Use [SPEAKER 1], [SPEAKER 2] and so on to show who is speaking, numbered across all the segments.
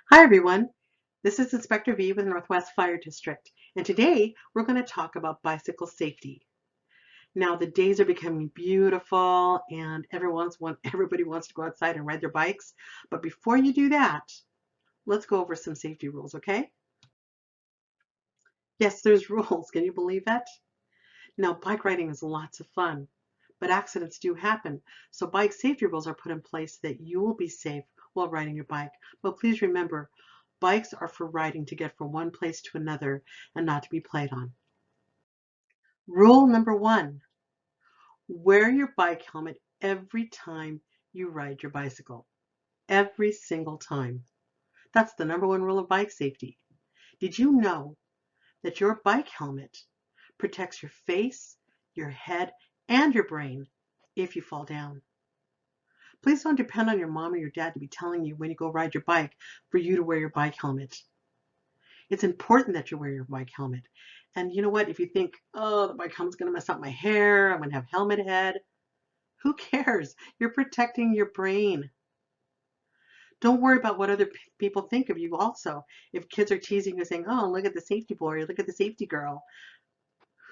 [SPEAKER 1] Hi everyone, this is Inspector V with Northwest Fire District, and today we're going to talk about bicycle safety. Now the days are becoming beautiful and everybody wants to go outside and ride their bikes, but before you do that, let's go over some safety rules, okay? Yes, there's rules, can you believe that? Now bike riding is lots of fun, but accidents do happen, so bike safety rules are put in place so that you will be safe while riding your bike. But please remember, bikes are for riding to get from one place to another and not to be played on. Rule number one, wear your bike helmet every time you ride your bicycle. Every single time. That's the number one rule of bike safety. Did you know that your bike helmet protects your face, your head, and your brain if you fall down? Please don't depend on your mom or your dad to be telling you when you go ride your bike for you to wear your bike helmet. It's important that you wear your bike helmet. And you know what? If you think, oh, the bike helmet's going to mess up my hair, I'm going to have helmet head, who cares? You're protecting your brain. Don't worry about what other people think of you also. If kids are teasing you saying, oh, look at the safety boy or look at the safety girl,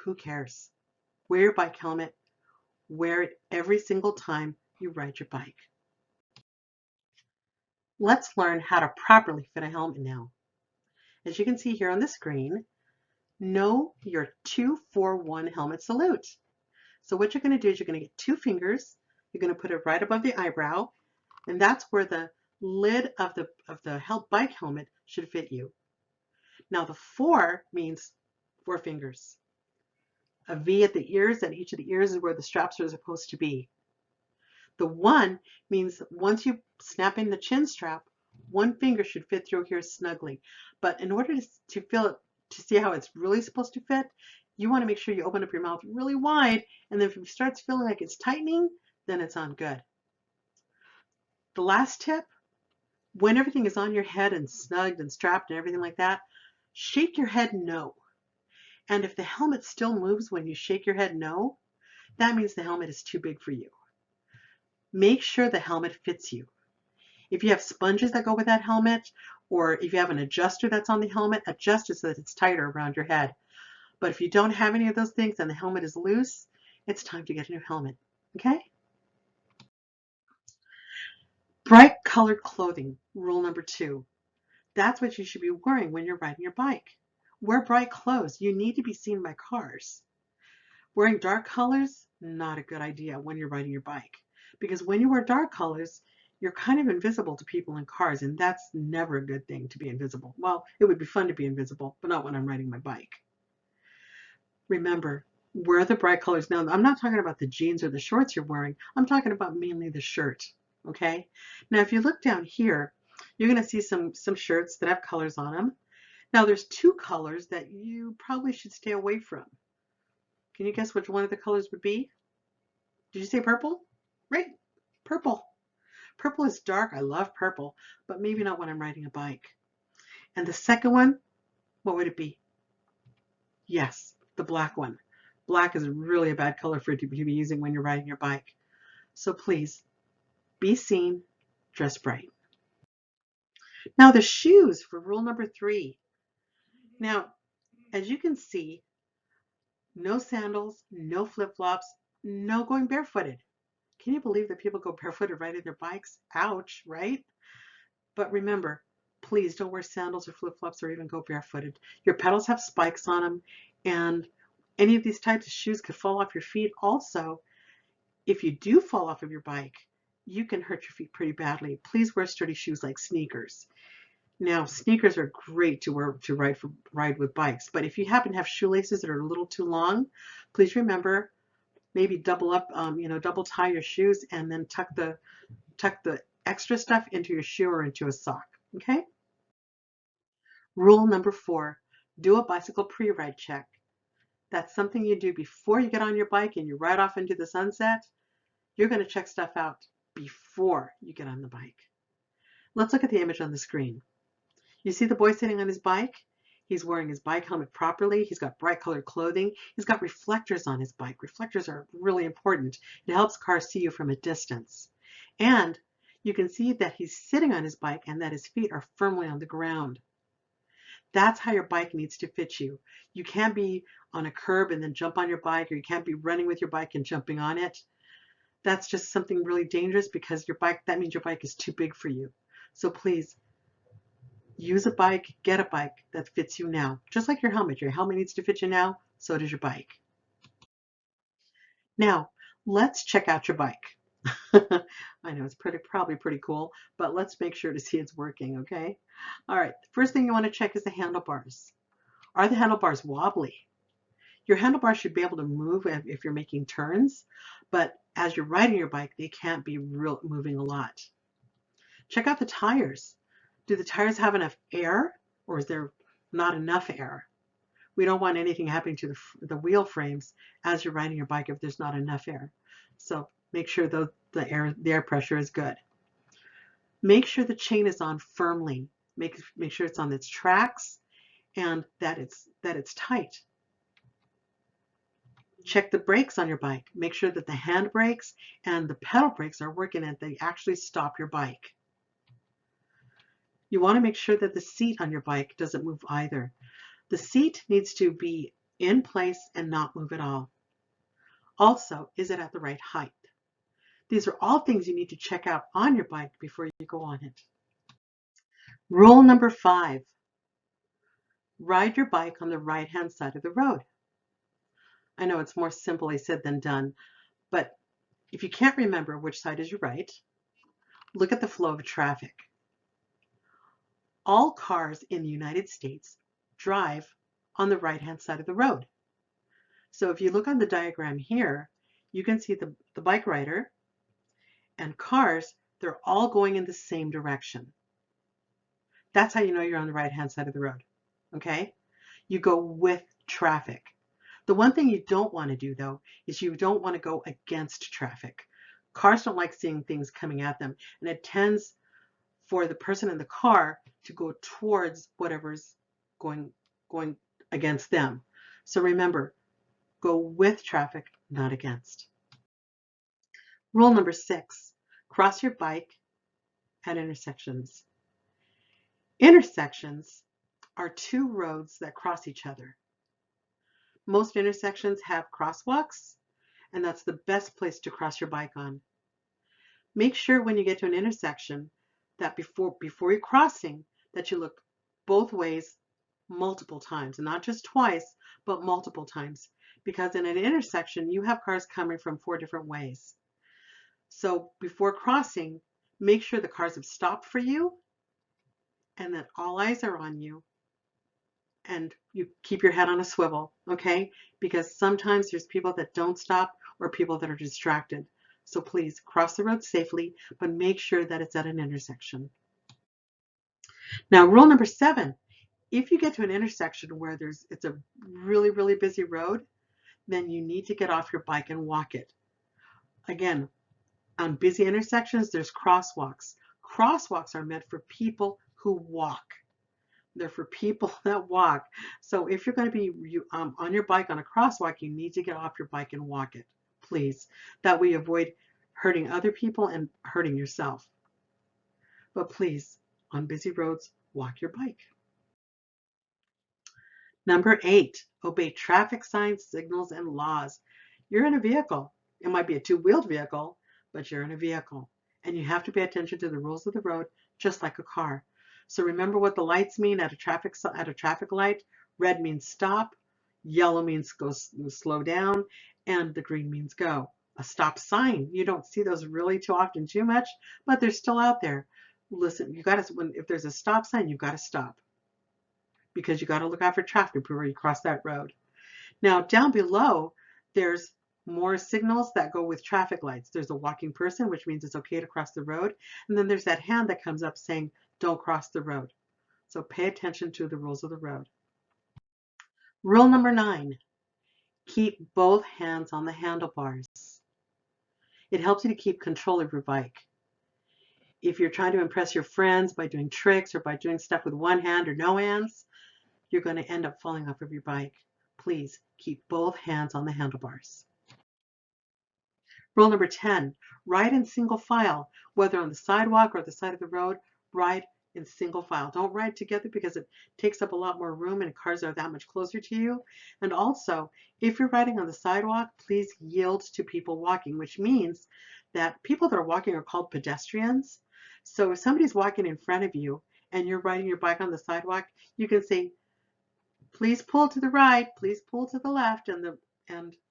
[SPEAKER 1] who cares? Wear your bike helmet. Wear it every single time you ride your bike. Let's learn how to properly fit a helmet now. As you can see here on the screen, know your 2-4-1 helmet salute. So what you're going to do is you're going to get two fingers, you're going to put it right above the eyebrow, and that's where the lid of the bike helmet should fit you. Now the 4 means 4 fingers. A V at the ears, and each of the ears is where the straps are supposed to be. The 1 means once you snap in the chin strap, one finger should fit through here snugly. But in order to feel it, to see how it's really supposed to fit, you want to make sure you open up your mouth really wide, and then if it starts feeling like it's tightening, then it's on good. The last tip, when everything is on your head and snugged and strapped and everything like that, shake your head no. And if the helmet still moves when you shake your head no, that means the helmet is too big for you. Make sure the helmet fits you. If you have sponges that go with that helmet, or if you have an adjuster that's on the helmet, adjust it so that it's tighter around your head. But if you don't have any of those things and the helmet is loose, it's time to get a new helmet, okay? Bright colored clothing, rule number 2. That's what you should be wearing when you're riding your bike. Wear bright clothes. You need to be seen by cars. Wearing dark colors, not a good idea when you're riding your bike. Because when you wear dark colors, you're kind of invisible to people in cars, and that's never a good thing to be invisible. Well, it would be fun to be invisible, but not when I'm riding my bike. Remember, wear the bright colors. Now, I'm not talking about the jeans or the shorts you're wearing. I'm talking about mainly the shirt, okay? Now, if you look down here, you're going to see some shirts that have colors on them. Now, there's 2 colors that you probably should stay away from. Can you guess which one of the colors would be? Did you say purple? Right, purple. Purple is dark. I love purple, but maybe not when I'm riding a bike. And the second one, what would it be? Yes, the black one. Black is really a bad color for it to be using when you're riding your bike. So please, be seen, dress bright. Now the shoes for rule number 3. Now, as you can see, no sandals, no flip-flops, no going barefooted. Can you believe that people go barefooted riding their bikes? Ouch, right? But remember, please don't wear sandals or flip-flops or even go barefooted. Your pedals have spikes on them, and any of these types of shoes could fall off your feet. Also, if you do fall off of your bike, you can hurt your feet pretty badly. Please wear sturdy shoes like sneakers. Now, sneakers are great to wear to ride with bikes, but if you happen to have shoelaces that are a little too long, please remember maybe double up, double tie your shoes and then tuck the extra stuff into your shoe or into a sock. Okay. Rule number 4: do a bicycle pre-ride check. That's something you do before you get on your bike and you ride off into the sunset. You're going to check stuff out before you get on the bike. Let's look at the image on the screen. You see the boy sitting on his bike? He's wearing his bike helmet properly. He's got bright colored clothing. He's got reflectors on his bike. Reflectors are really important. It helps cars see you from a distance. And you can see that he's sitting on his bike and that his feet are firmly on the ground. That's how your bike needs to fit you. You can't be on a curb and then jump on your bike, or you can't be running with your bike and jumping on it. That's just something really dangerous because your bike, that means your bike is too big for you. So please use a bike, get a bike that fits you now. Just like your helmet. Your helmet needs to fit you now, so does your bike. Now, let's check out your bike. I know it's probably pretty cool, but let's make sure to see it's working, okay? All right, the first thing you want to check is the handlebars. Are the handlebars wobbly? Your handlebars should be able to move if you're making turns, but as you're riding your bike, they can't be moving a lot. Check out the tires. Do the tires have enough air, or is there not enough air? We don't want anything happening to the wheel frames as you're riding your bike if there's not enough air. So make sure the air pressure is good. Make sure the chain is on firmly. Make sure it's on its tracks and that it's tight. Check the brakes on your bike. Make sure that the hand brakes and the pedal brakes are working and they actually stop your bike. You want to make sure that the seat on your bike doesn't move either. The seat needs to be in place and not move at all. Also, is it at the right height? These are all things you need to check out on your bike before you go on it. Rule number 5, ride your bike on the right-hand side of the road. I know it's more simply said than done, but if you can't remember which side is your right, look at the flow of traffic. All cars in the United States drive on the right-hand side of the road. So if you look on the diagram here, you can see the bike rider and cars, they're all going in the same direction. That's how you know you're on the right-hand side of the road, okay? You go with traffic. The one thing you don't want to do, though, is you don't want to go against traffic. Cars don't like seeing things coming at them, and it tends for the person in the car to go towards whatever's going against them. So remember, go with traffic, not against. Rule number 6, cross your bike at intersections. Intersections are two roads that cross each other. Most intersections have crosswalks, and that's the best place to cross your bike on. Make sure when you get to an intersection that before you're crossing that you look both ways multiple times, and not just twice, but multiple times, because in an intersection you have cars coming from 4 different ways. So before crossing, make sure the cars have stopped for you and that all eyes are on you, and you keep your head on a swivel, okay? Because sometimes there's people that don't stop or people that are distracted. So please cross the road safely, but make sure that it's at an intersection. Now, rule number 7, if you get to an intersection where it's a really, really busy road, then you need to get off your bike and walk it. Again, on busy intersections, there's crosswalks. Crosswalks are meant for people who walk. They're for people that walk. So if you're going to be on your bike on a crosswalk, you need to get off your bike and walk it, please. That way you avoid hurting other people and hurting yourself. But please, on busy roads, walk your bike. Number 8, obey traffic signs, signals, and laws. You're in a vehicle. It might be a 2-wheeled vehicle, but you're in a vehicle. And you have to pay attention to the rules of the road, just like a car. So remember what the lights mean at a traffic light. Red means stop, yellow means go slow down, and the green means go. A stop sign, you don't see those really too often too much, but they're still out there. Listen, if there's a stop sign, you've got to stop, because you got to look out for traffic before you cross that road. Now down below, there's more signals that go with traffic lights. There's a walking person, which means it's okay to cross the road. And then there's that hand that comes up saying, don't cross the road. So pay attention to the rules of the road. Rule number 9, keep both hands on the handlebars. It helps you to keep control of your bike. If you're trying to impress your friends by doing tricks or by doing stuff with one hand or no hands, you're going to end up falling off of your bike. Please keep both hands on the handlebars. Rule number 10, ride in single file, whether on the sidewalk or the side of the road, ride in single file. Don't ride together because it takes up a lot more room and cars are that much closer to you. And also, if you're riding on the sidewalk, please yield to people walking, which means that people that are walking are called pedestrians. So if somebody's walking in front of you and you're riding your bike on the sidewalk, you can say, please pull to the right, please pull to the left, and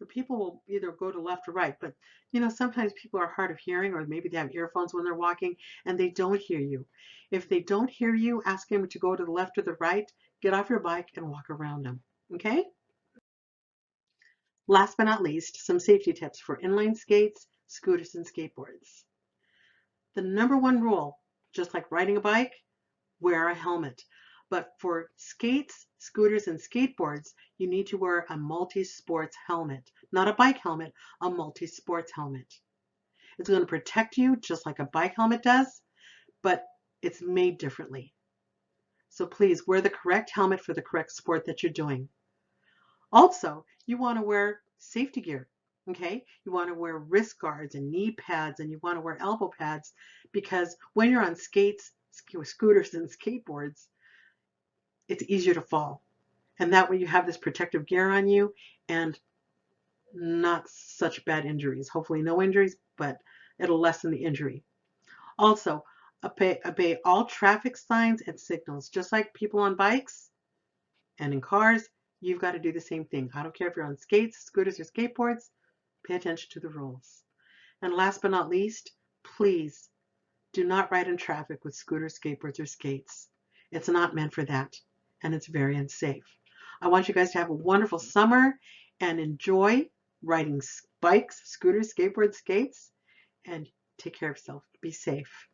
[SPEAKER 1] the people will either go to left or right. But sometimes people are hard of hearing, or maybe they have earphones when they're walking and they don't hear you. If they don't hear you, ask them to go to the left or the right, get off your bike and walk around them. Okay? Last but not least, some safety tips for inline skates, scooters, and skateboards. The number one rule, just like riding a bike, wear a helmet. But for skates, scooters, and skateboards, you need to wear a multi-sports helmet. Not a bike helmet, a multi-sports helmet. It's going to protect you just like a bike helmet does, but it's made differently. So please wear the correct helmet for the correct sport that you're doing. Also, you want to wear safety gear. Okay, you want to wear wrist guards and knee pads, and you want to wear elbow pads, because when you're on skates, scooters, and skateboards, it's easier to fall. And that way you have this protective gear on you and not such bad injuries. Hopefully no injuries, but it'll lessen the injury. Also, obey all traffic signs and signals. Just like people on bikes and in cars, you've got to do the same thing. I don't care if you're on skates, scooters, or skateboards, pay attention to the rules. And last but not least, please do not ride in traffic with scooters, skateboards, or skates. It's not meant for that, and it's very unsafe. I want you guys to have a wonderful summer and enjoy riding bikes, scooters, skateboards, skates, and take care of yourself. Be safe.